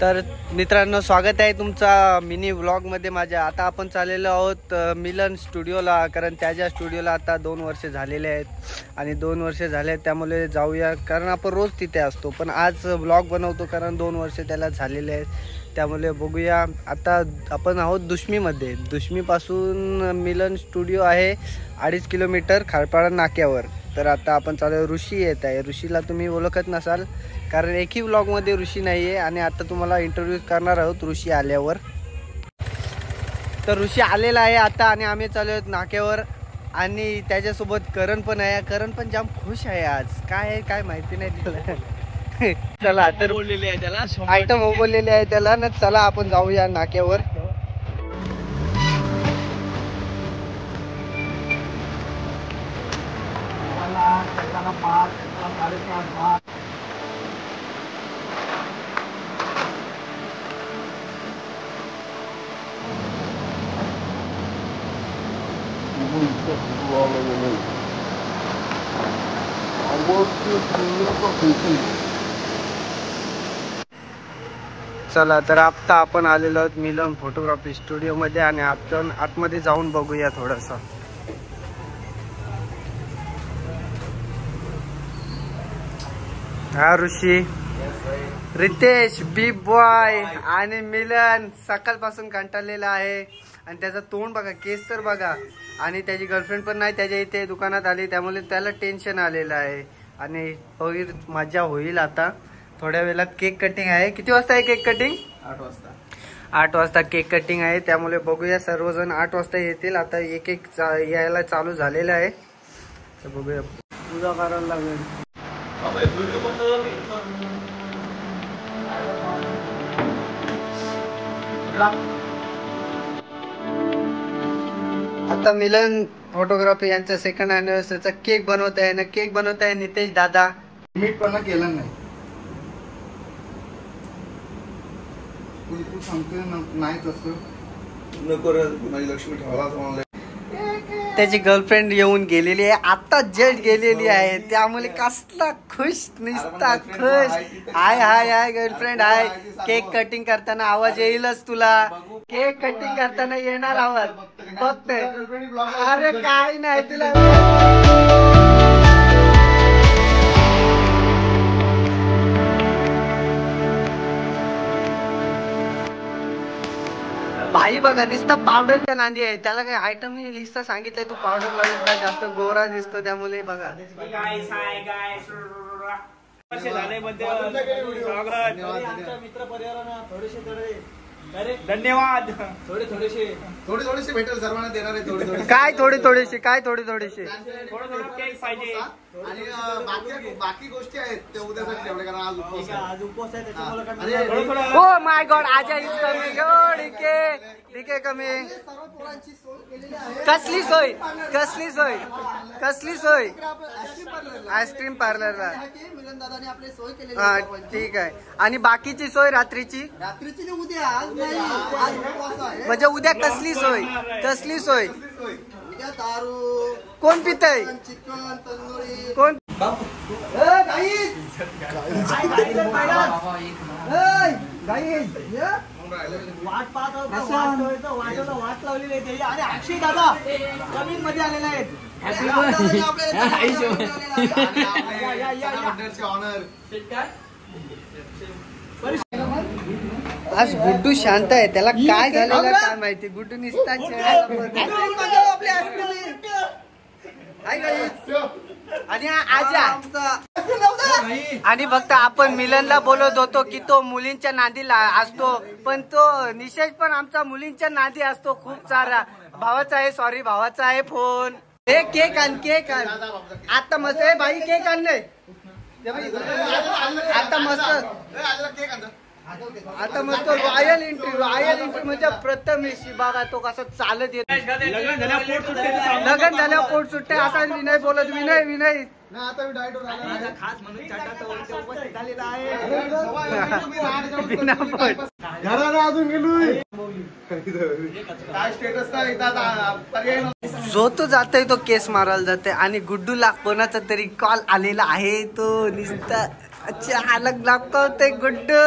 तर मित्रांनो, स्वागत आहे तुमचा मिनी व्लॉगमध्ये माझ्या. आता आपण चाललेलो आहोत मिलन स्टुडिओला, कारण त्याच्या स्टुडिओला आता 2 वर्ष झालेले आहेत आणि 2 वर्ष झाले आहेत, त्यामुळे जाऊया. कारण आपण रोज तिथे असतो, पण आज व्लॉग बनवतो कारण 2 वर्ष त्याला झालेले आहेत, त्यामुळे बघूया. आता आपण आहोत दुष्मीमध्ये. दुष्मीपासून मिलन स्टुडिओ आहे 2.5 किलोमीटर खारपाडा नाक्यावर. तर आता आपण चालू. ऋषी येत आहे. ऋषीला तुम्ही ओळखत नसाल कारण एकही व्लॉगमध्ये ऋषी नाही आहे, आणि आता तुम्हाला इंटरव्ह्यू करणार आहोत ऋषी आल्यावर. तर ऋषी आलेला आहे आता, आणि आम्ही चालू आहोत नाक्यावर, आणि त्याच्यासोबत करण पण आहे. करण पण जाम खुश आहे आज. काय आहे काय माहिती नाही त्याला. चला, तर बोललेले आहे त्याला, आयटम बोललेले आहे त्याला ना. चला आपण जाऊया नाक्यावर. चला, तर आता आपण आलेलो आहोत मिलन फोटोग्राफी स्टुडिओ मध्ये, आणि आपण आतमध्ये जाऊन बघूया थोडंसं. हा ऋषी, रितेश, बी बॉय आणि मिलन सकाळपासून कंटाळलेला आहे, आणि त्याचं तोंड बघा, केस तर बघा. आणि त्याची गर्लफ्रेंड पण नाही त्याच्या इथे दुकानात आली, त्यामुळे त्याला टेन्शन आलेलं आहे. आणि होईल मजा होईल. आता थोड्या वेळात केक कटिंग आहे. किती वाजता आहे केक कटिंग? 8 वाजता. 8 वाजता केक कटिंग आहे, त्यामुळे बघूया. सर्वजण 8 वाजता येतील. आता एक एक यायला चालू झालेलं आहे, तर बघूया. पूजा करायला लागेल. आता मिलन फोटोग्राफी यांचा 2nd अॅनिव्हर्सरीचा केक बनवत आहे ना. केक बनवत आहे नितेश दादा. मीठ पण केलं नाही. तू सांगतोय नाही तसं नको रे, माझी लक्ष्मी ठेवायला. त्याची गर्लफ्रेंड येऊन गेलेली आहे, आता जस्ट गेलेली आहे, त्यामुळे कसला खुश, निसता खुश. हाय हाय हाय गर्लफ्रेंड हाय. केक कटिंग करताना आवाज येईलच तुला. केक कटिंग करताना येणार आवाज फक्त. अरे काय नाही तुला. भाई बघा, नुसतं पावडरच्या नांदी आहे. त्याला काही आयटम लिस्ट सांगितलंय, तू पावडर लावला जास्त गोरा दिसतो, त्यामुळे बघा. मित्र परिवारांना धन्यवाद. थोडेसे भेटेल सर्वांना देणार आहे. काय थोडेसे काय थोडेसे पाहिजे, आणि बाकी गोष्टी आहेत ते उद्यासाठी ठेवले, कारण आज उपवास आहे, त्याच्यामुळे. हो माय गॉड, आज इज कमिंग. ठीक आहे कमी. कसली सोय कसली सोय आईस्क्रीम पार्लरला. हा ठीक आहे. आणि बाकीची सोय रात्रीची उद्या, आज नाही. म्हणजे उद्या कसली सोय उद्या दारू कोण पितय, चिकन तंदुरी कोण. वाट लावलेली आहे, आणि अक्षय दादा नवीन मध्ये आलेले आहेत. आज गुड्डू शांत आहे, त्याला काय झालेलं काय माहिती. गुड्डू निसता आणि आजा. आणि फक्त आपण मिलनला बोलत होतो की तो मुलींच्या नादी असतो, पण तो निशेष पण आमचा मुलींच्या नादी असतो खूप सारा. भावाचा आहे, सॉरी भावाचा आहे फोन. हे केक आण आता मस्त आहे भाई. केक आणलंय आता मस्त रॉयल एंट्री म्हणजे प्रथमेश बघा, तो कसा चालत येतो. लग्न झाल्या पोट सुट्टे. आता विनय बोलत. विनय आता मी डायट खास म्हणून उपस्थित झालेला आहे. अजून गेलोय. काय स्टेटस काय पर्याय जो जातोय तो केस मारायला जाते. आणि गुड्डूला कोणाचा तरी कॉल आलेला आहे, तो निसता अच्छा अलग लागतो ते गुड्डू.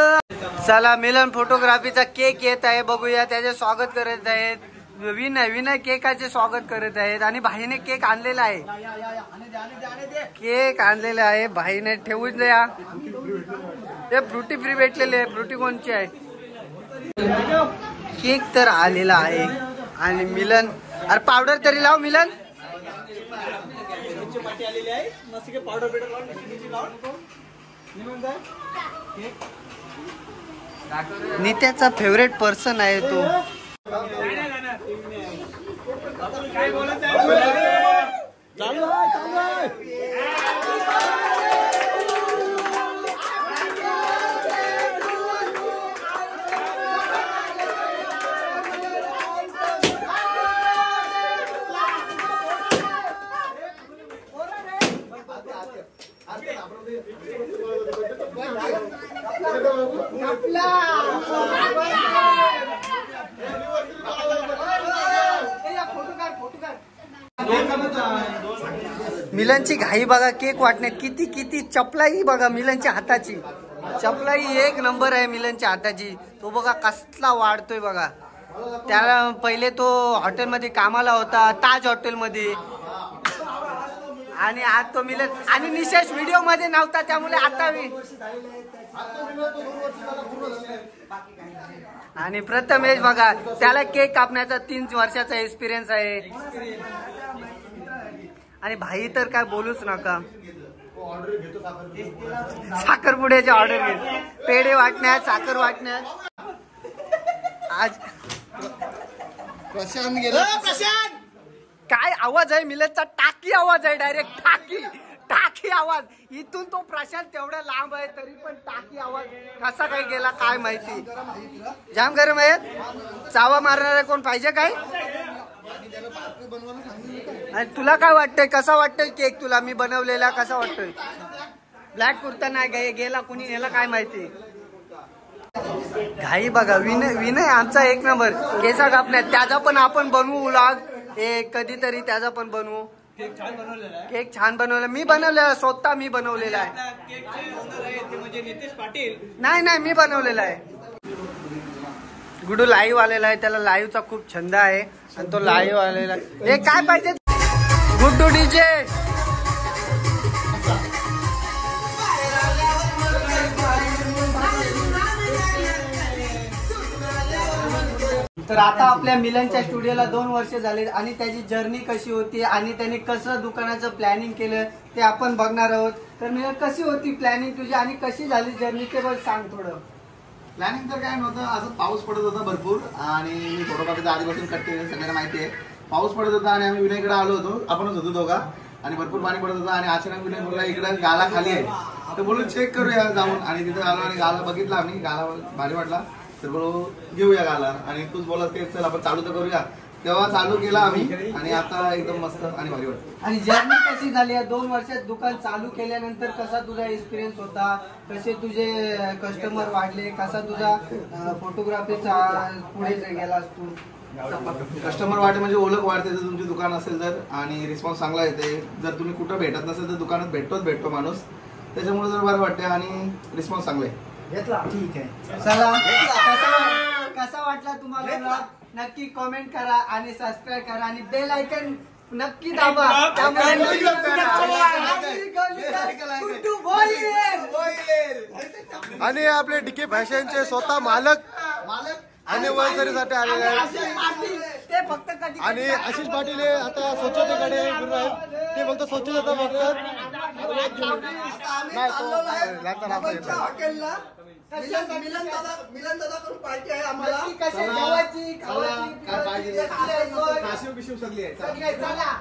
चला मिलन फोटोग्राफीचा केक येत आहे, बघूया. त्याचे स्वागत करत आहेत विनय केकाचे स्वागत करत आहेत. आणि भाईने केक आणलेला आहे, केक आणलेला आहे भाईने. ठेवून द्या. ते फ्रुटी फ्री भेटलेले आहे. फ्रुटी कोणची आहे? केक तर आलेला आहे. आणि मिलन, अरे पावडर तरी लाव मिलन. नित्याचा फेवरेट पर्सन आहे तो. मिलनची घाई बघा केक वाटण्यात. किती किती चपलाई बघा मिलनच्या हाताची. चपलाई एक नंबर आहे मिलनच्या हाताची. तो बघा कसला वाढतोय बघा. त्याला पहिले तो हॉटेलमध्ये कामाला होता, ताज हॉटेलमध्ये. आणि आज तो मिलन आणि निशेष व्हिडिओ मध्ये नव्हता, त्यामुळे आता आणि प्रथमेश बघा त्याला केक कापण्याचा 3 वर्षाचा एक्सपिरियन्स आहे. आणि भाई तर काय बोलूच नका. साखरपुड्याची ऑर्डर घेत, पेढे वाटण्यात, साखर वाटण्यात. आज प्रशांत गेला. काय आवाज आहे मिलनचा? टाकी आवाज आहे, डायरेक्ट टाकी आवाज. इथून तो प्रशांत तेवढा लांब आहे तरी पण टाकी आवाज कसा काय गेला काय माहिती. जाम गरम आहे. चावा मारणारा कोण पाहिजे काय? आणि तुला काय वाटतंय? कसा वाटतोय केक तुला? मी बनवलेला कसा वाटतोय? ब्लॅक कुर्ता नाही गेला, कुणी नेला काय माहिती. घाई बघा. विनय आमचा एक नंबर केसा कापण्यात. त्याचा पण आपण बनवू व्लॉग कधीतरी, त्याचा पण बनवू. केक छान बनवला. मी बनवलेला, स्वतः मी बनवलेला आहे. नाही मी बनवलेला आहे. गुडू लाईव्ह आलेला आहे, त्याला लाईव्हचा खूप छंद आहे आणि तो लाईव्ह आलेला. हे काय पाहिजे गुड्डू डीजे? तर आता आपल्या मिलनच्या स्टुडिओला 2 वर्ष झाले आणि त्याची जर्नी कशी होती आणि त्याने कसं दुकानाचं प्लॅनिंग केलं ते आपण बघणार आहोत. तर मिलन कशी होती प्लॅनिंग तुझी आणि कशी झाली जर्नी ते बघ, सांग थोडं. प्लॅनिंग तर काय नव्हतं, असं पाऊस पडत होता भरपूर आणि मी फोटोग्राफीचा आधीपासून कट केलं, सगळ्यांना माहिती आहे. पाऊस पडत होता आणि आम्ही विनयकडे आलो होतो, आपणच होतो दोघा. आणि भरपूर पाणी पडत होतं आणि अचानक विनय बोलला इकडं गाला खाली आहे, तर बोलून चेक करूया जाऊन. आणि तिथे आलो आणि गाला बघितला आम्ही, गाला भारी वाटला, तर बोलू घेऊया गाला. आणि तूच बोलत ते चल आपण चालू तर करूया. तेव्हा चालू केला आम्ही आणि आता एकदम मस्त आणि भारी वाटतं. आणि जर्नी कशी झाली? 2 वर्षात दुकान चालू केल्यानंतर कसा तुझा एक्सपिरियन्स होता? कसे तुझे कस्टमर वाढले? कसा तुझा फोटोग्राफीचा पुढे गेलास तू? कस्टमर वाढते म्हणजे ओळख वाढते जर तुमचे दुकान असेल तर, आणि रिस्पॉन्स चांगला येते. जर तुम्ही कुठं भेटत नसेल तर दुकानात भेटतो माणूस, त्याच्यामुळे जर बरं वाटते आणि रिस्पॉन्स चांगला आहे. घेतला ठीक आहे. चला कसा वाटला तुम्हाला ब्लॉग? नक्की कमेंट करा आणि सबस्क्राईब करा आणि बेल आयकन नक्की दाबा. आणि आपले डीके फॅशनचे स्वतः मालक अनिव्हर्सरीसाठी आलेले आहेत. ते फक्त कधी आणि आशिष पाटील हे आता स्वच्छतेकडे फिरून आहेत, ते फक्त स्वच्छता बघतात. हॉटेलला मिलन दादा करून पार्टी आहे आम्हाला. काय पाहिजे सगळी आहे. चला.